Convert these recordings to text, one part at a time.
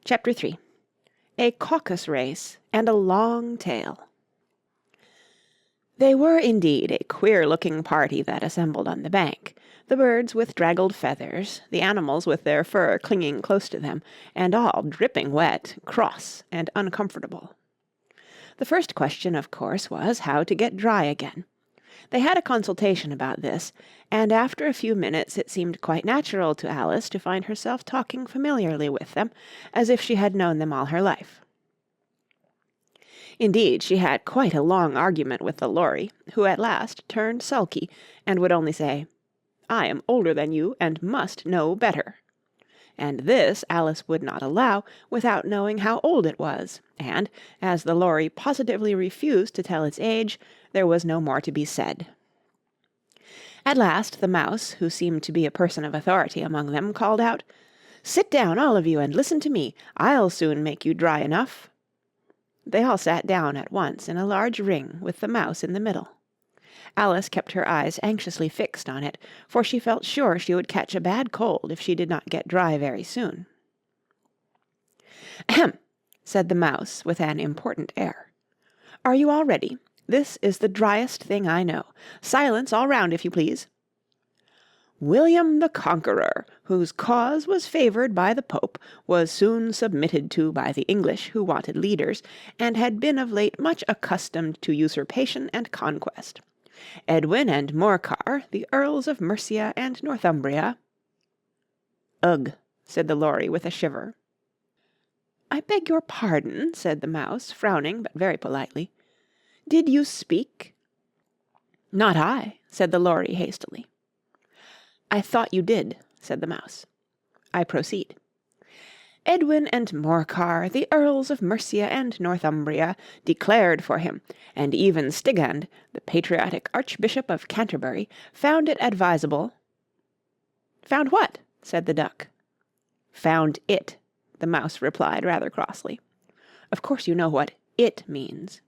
Chapter 3. A Caucus Race and a Long Tail. They were indeed a queer-looking party that assembled on the bank, the birds with draggled feathers, the animals with their fur clinging close to them, and all dripping wet, cross, and uncomfortable. The first question, of course, was how to get dry again. They had a consultation about this, and after a few minutes it seemed quite natural to Alice to find herself talking familiarly with them, as if she had known them all her life. Indeed, she had quite a long argument with the Lory, who at last turned sulky, and would only say, "I am older than you, and must know better." And this Alice would not allow without knowing how old it was, and, as the Lory positively refused to tell its age, there was no more to be said. At last the Mouse, who seemed to be a person of authority among them, called out, "Sit down, all of you, and listen to me. I'll soon make you dry enough." They all sat down at once in a large ring with the Mouse in the middle. Alice kept her eyes anxiously fixed on it, for she felt sure she would catch a bad cold if she did not get dry very soon. "Ahem!" said the Mouse with an important air. "Are you all ready? This is the driest thing I know. Silence all round, if you please. William the Conqueror, whose cause was favoured by the Pope, was soon submitted to by the English, who wanted leaders, and had been of late much accustomed to usurpation and conquest. Edwin and Morcar, the Earls of Mercia and Northumbria—" "Ugh!" said the Lory with a shiver. "I beg your pardon," said the Mouse, frowning, but very politely. "Did you speak?" "Not I," said the Lory hastily. "I thought you did," said the Mouse. "I proceed. Edwin and Morcar, the Earls of Mercia and Northumbria, declared for him, and even Stigand, the patriotic Archbishop of Canterbury, found it advisable—" "Found what?" said the Duck. "Found it," the Mouse replied rather crossly. "Of course you know what 'it' means."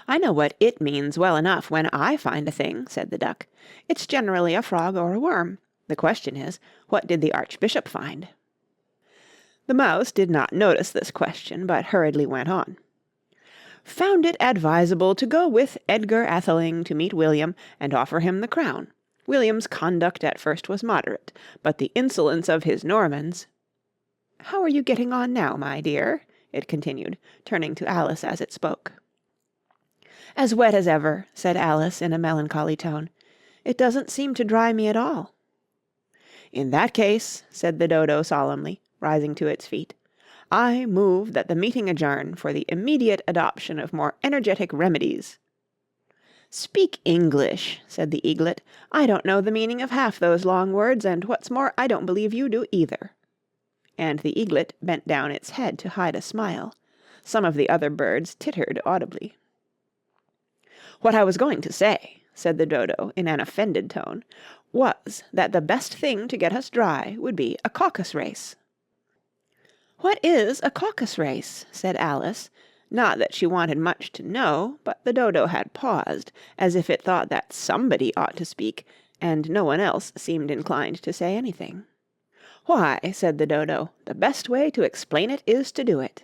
"I know what 'it' means well enough when I find a thing," said the Duck. "It's generally a frog or a worm. The question is, what did the Archbishop find?" The Mouse did not notice this question, but hurriedly went on. "Found it advisable to go with Edgar Atheling to meet William and offer him the crown. William's conduct at first was moderate, but the insolence of his Normans— How are you getting on now, my dear?" it continued, turning to Alice as it spoke. "As wet as ever," said Alice in a melancholy tone. "It doesn't seem to dry me at all." "In that case," said the Dodo solemnly, rising to its feet, "I move that the meeting adjourn for the immediate adoption of more energetic remedies." "Speak English," said the Eaglet. "I don't know the meaning of half those long words, and what's more, I don't believe you do either." And the Eaglet bent down its head to hide a smile. Some of the other birds tittered audibly. "What I was going to say," said the Dodo in an offended tone, "was that the best thing to get us dry would be a caucus race." "What is a caucus race?" said Alice, not that she wanted much to know, but the Dodo had paused, as if it thought that somebody ought to speak, and no one else seemed inclined to say anything. "Why," said the Dodo, "the best way to explain it is to do it.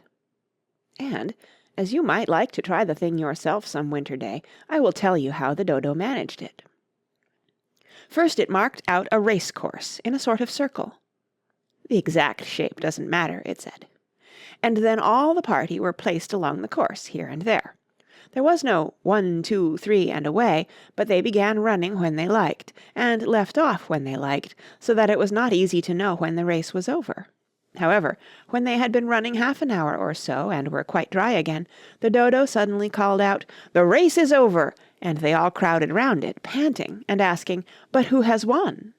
And, as you might like to try the thing yourself some winter day, I will tell you how the Dodo managed it. First it marked out a race course in a sort of circle. The exact shape doesn't matter, it said. And then all the party were placed along the course, here and there. There was no 1, 2, 3, and away, but they began running when they liked, and left off when they liked, so that it was not easy to know when the race was over. However, when they had been running half an hour or so, and were quite dry again, the Dodo suddenly called out, 'The race is over!' and they all crowded round it, panting, and asking, 'But who has won?'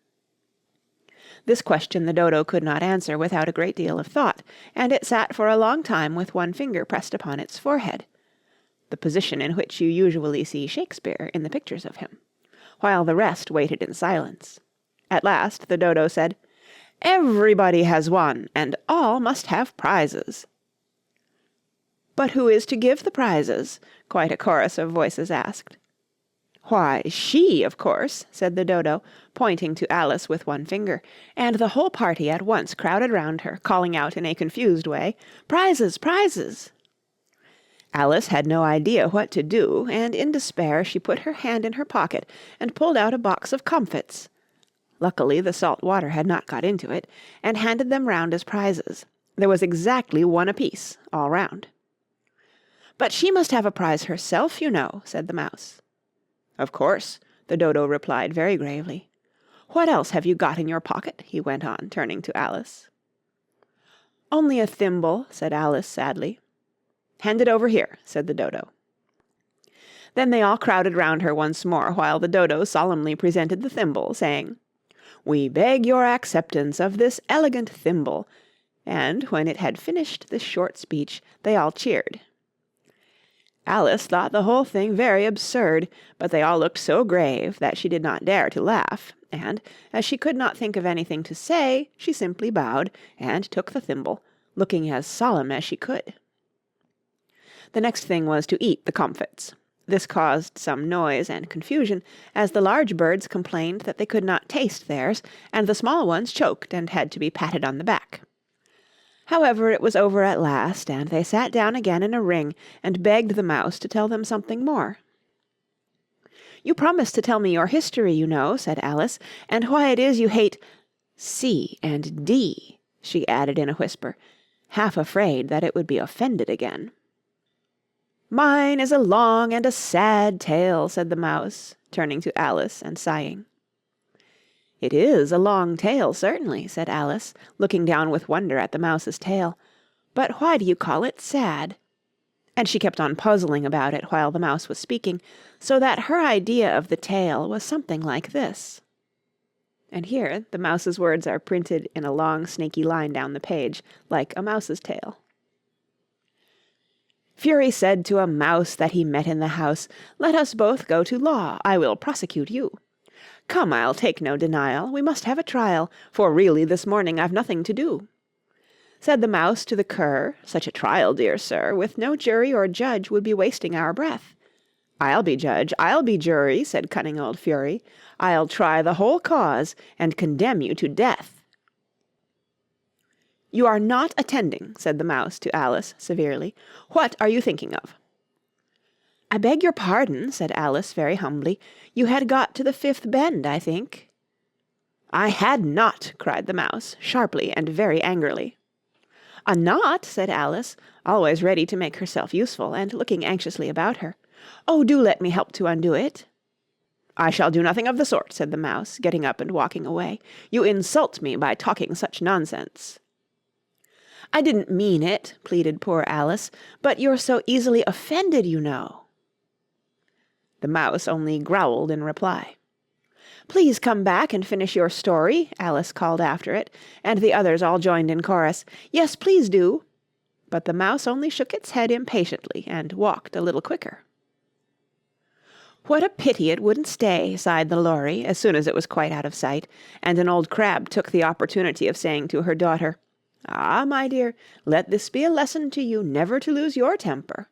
This question the Dodo could not answer without a great deal of thought, and it sat for a long time with one finger pressed upon its forehead, the position in which you usually see Shakespeare in the pictures of him, while the rest waited in silence. At last the Dodo said, 'Everybody has won, and all must have prizes.' 'But who is to give the prizes?' quite a chorus of voices asked. "Why, she, of course," said the Dodo, pointing to Alice with one finger, and the whole party at once crowded round her, calling out in a confused way, "Prizes! Prizes!" Alice had no idea what to do, and in despair she put her hand in her pocket and pulled out a box of comfits. Luckily the salt water had not got into it, and handed them round as prizes. There was exactly one apiece, all round. "But she must have a prize herself, you know," said the Mouse. "Of course," the Dodo replied very gravely. "What else have you got in your pocket?" he went on, turning to Alice. "Only a thimble," said Alice sadly. "Hand it over here," said the Dodo. Then they all crowded round her once more while the Dodo solemnly presented the thimble, saying, "We beg your acceptance of this elegant thimble," and when it had finished this short speech they all cheered. Alice thought the whole thing very absurd, but they all looked so grave that she did not dare to laugh, and, as she could not think of anything to say, she simply bowed and took the thimble, looking as solemn as she could. The next thing was to eat the comfits. This caused some noise and confusion, as the large birds complained that they could not taste theirs, and the small ones choked and had to be patted on the back. However, it was over at last, and they sat down again in a ring and begged the Mouse to tell them something more. "You promised to tell me your history, you know," said Alice, "and why it is you hate C and D," she added in a whisper, half afraid that it would be offended again. "Mine is a long and a sad tale," said the Mouse, turning to Alice and sighing. "It is a long tale, certainly," said Alice, looking down with wonder at the Mouse's tail. "But why do you call it sad?" And she kept on puzzling about it while the Mouse was speaking, so that her idea of the tale was something like this. And here the Mouse's words are printed in a long snaky line down the page, like a mouse's tail. "Fury said to a mouse that he met in the house, 'Let us both go to law, I will prosecute you.' 'Come, I'll take no denial, we must have a trial, for really this morning I've nothing to do.' Said the Mouse to the Cur, 'Such a trial, dear sir, with no jury or judge would be wasting our breath.' 'I'll be judge, I'll be jury,' said cunning old Fury. 'I'll try the whole cause, and condemn you to death.' 'You are not attending,' said the Mouse to Alice severely. 'What are you thinking of?' 'I beg your pardon,' said Alice very humbly. 'You had got to the fifth bend, I think.' 'I had not,' cried the Mouse, sharply and very angrily. 'A knot?' said Alice, always ready to make herself useful, and looking anxiously about her. 'Oh, do let me help to undo it.' 'I shall do nothing of the sort,' said the Mouse, getting up and walking away. 'You insult me by talking such nonsense.' 'I didn't mean it,' pleaded poor Alice, 'but you're so easily offended, you know.' The Mouse only growled in reply. 'Please come back and finish your story,' Alice called after it, and the others all joined in chorus, 'Yes, please do.' But the Mouse only shook its head impatiently and walked a little quicker. "What a pity it wouldn't stay," sighed the Lory, as soon as it was quite out of sight, and an old crab took the opportunity of saying to her daughter, "Ah, my dear, let this be a lesson to you never to lose your temper."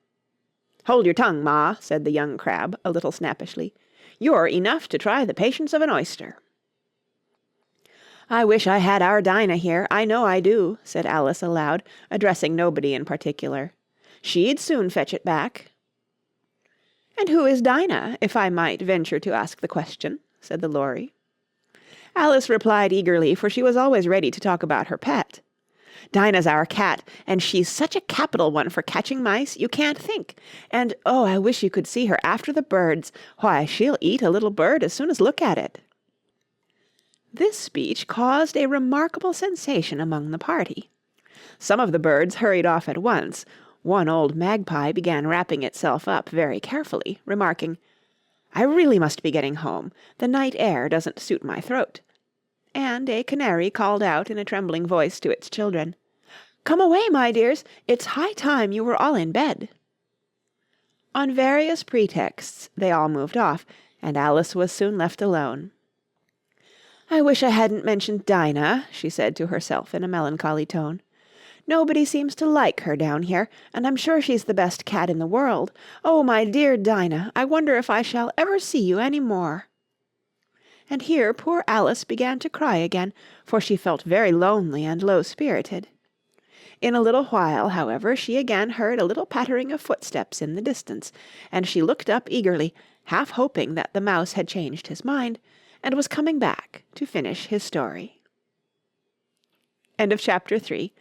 "Hold your tongue, Ma," said the young crab, a little snappishly. "You're enough to try the patience of an oyster." "I wish I had our Dinah here, I know I do," said Alice aloud, addressing nobody in particular. "She'd soon fetch it back." "And who is Dinah, if I might venture to ask the question?" said the Lory. Alice replied eagerly, for she was always ready to talk about her pet. "Dinah's our cat, and she's such a capital one for catching mice, you can't think. And, oh, I wish you could see her after the birds. Why, she'll eat a little bird as soon as look at it." This speech caused a remarkable sensation among the party. Some of the birds hurried off at once. One old magpie began wrapping itself up very carefully, remarking, "I really must be getting home. The night air doesn't suit my throat." And a canary called out in a trembling voice to its children, "Come away, my dears, it's high time you were all in bed." On various pretexts they all moved off, and Alice was soon left alone. "I wish I hadn't mentioned Dinah," she said to herself in a melancholy tone. Nobody seems to like her down here, and I'm sure she's the best cat in the world. Oh, my dear Dinah, I wonder if I shall ever see you any more." And here poor Alice began to cry again, for she felt very lonely and low-spirited. In a little while, however, she again heard a little pattering of footsteps in the distance, and she looked up eagerly, half hoping that the mouse had changed his mind, and was coming back to finish his story. End of chapter 3.